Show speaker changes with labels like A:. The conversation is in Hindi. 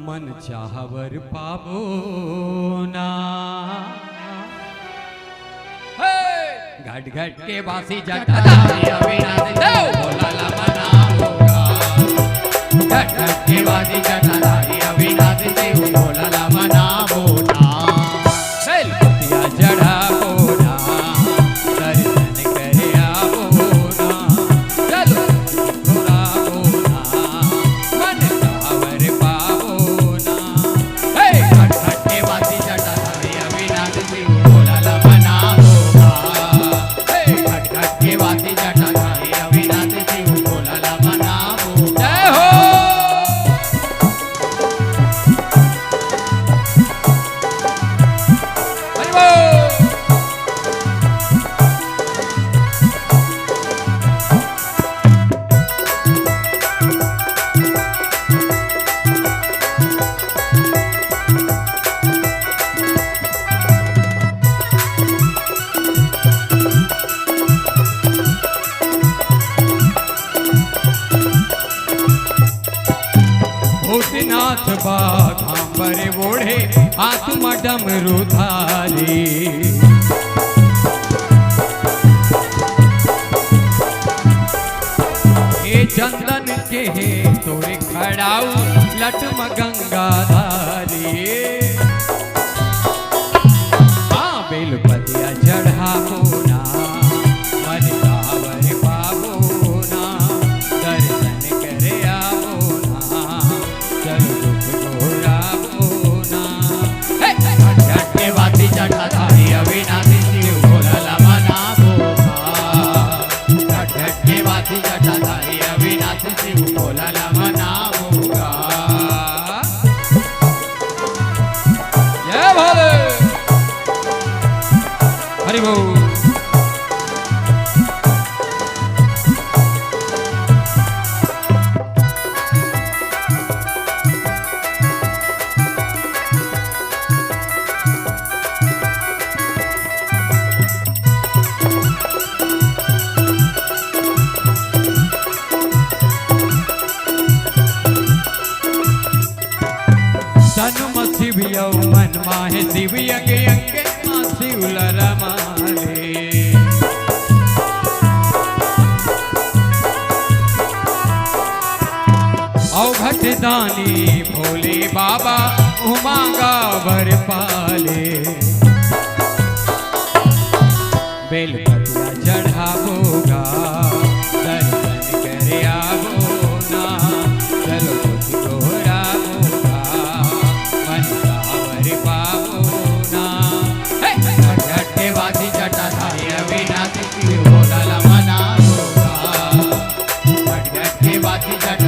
A: मन चाहवर पावो ना। घट घट के बासी जटाधारी अविनाशी देव भोला ला मनाऊंगा। घट घट के बासी जटाधारी अविनाशी देव भोला ला मनाऊंगा। बेलपतिया चढ़ावो ना, दर्शन करे आवो ना। चलो घुरावो ना, मन चाहवर पावो ना। घट घट के बासी जटाधारी अविनाशी देव भोला ला मनाऊंगा। घट घट के बासी जटाधारी अविनाशी देव भोला ला मनाऊंगा। जय हो। भूतनाथ बाघांबर ओढ़े हाथ में डमरू धारी। हे चंदन के हे तोरे खड़ाऊ लट में गंगाधारी। हाँ बेलपतिया चढ़ावो ना, मन चाहवर पावो ना। दर्शन करे आवो ना, चलो दुख घोरावो ना। घट घट के बासी जटाधारी अविनाशी देव भोला ला मनाऊंगा। घट घट के बासी जटाधारी अविनाशी देव भोला ला मनाऊंगा। जय भोले। हरि बोल। तनु शिविय मन माहे शिविय के अंके शिवलर माले। औघट दानी भोले बाबा उमांगा वर पाले। बेलपतिया चढ़ावोगा, दर्शन करे आवो ना। चलो दुख घोरावोगा, मन चाहवर पावो ना। घट घट के बासी जटाधारी अविनाशी देव भोला ला मनाऊंगा। घट घट के बासी जटाधारी